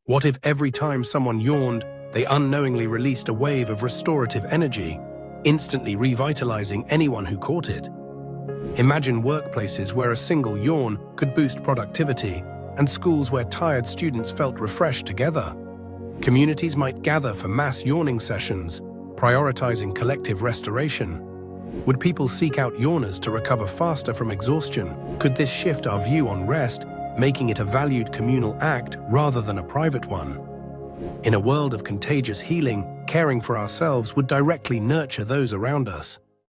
What if every time someone yawned, they unknowingly released a wave of restorative energy, instantly revitalizing anyone who caught it? Imagine workplaces where a single yawn could boost productivity, and schools where tired students felt refreshed together. Communities might gather for mass yawning sessions, prioritizing collective restoration. Would people seek out yawners to recover faster from exhaustion? Could this shift our view on rest, making it a valued communal act rather than a private one? In a world of contagious healing, caring for ourselves would directly nurture those around us.